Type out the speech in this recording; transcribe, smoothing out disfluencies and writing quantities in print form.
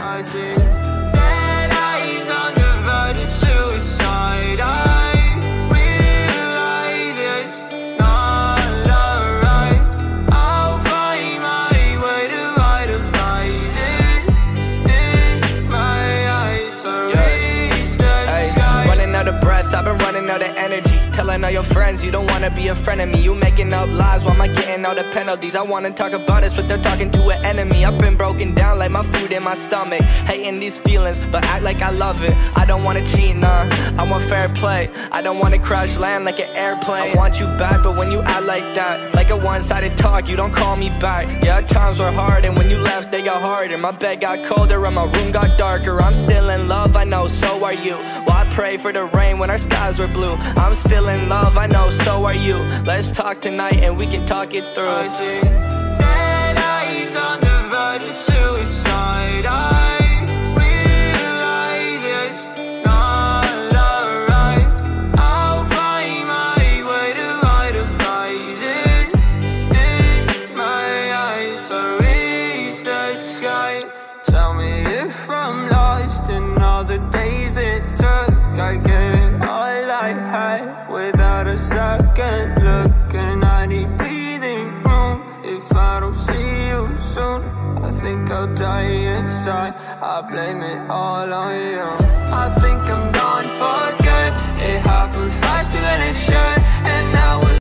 I see dead eyes on the verge of suicide. I realize it's not alright. I'll find my way to idolize it in my eyes. I reach the sky. Running out of breath, I've been running out of energy. Telling all your friends you don't wanna be a friend of me. You making up lies, why am I getting all the penalties? I wanna talk about this, but they're talking to an enemy. I've been broken down like my food in my stomach. Hating these feelings, but act like I love it. I don't wanna cheat, nah, I want fair play. I don't wanna crash land like an airplane. I want you back, but when you act like that, like a one-sided talk, you don't call me back. Yeah, times were hard, and when you left, they got harder. My bed got colder, and my room got darker. I'm still in love, I know, so are you. Well, I pray for the rain when our skies were blue. I'm still in love, I know, so are you. Let's talk tonight and we can talk it through. I see dead eyes on the verge of suicide. I realize it's not alright. I'll find my way to idolize it in my eyes. I reach the sky. Tell me if I'm lost in all the days it took. I get all I had without a second look, and I need breathing room. If I don't see you soon, I think I'll die inside. I blame it all on you. I think I'm gone for good. It happened faster than it should.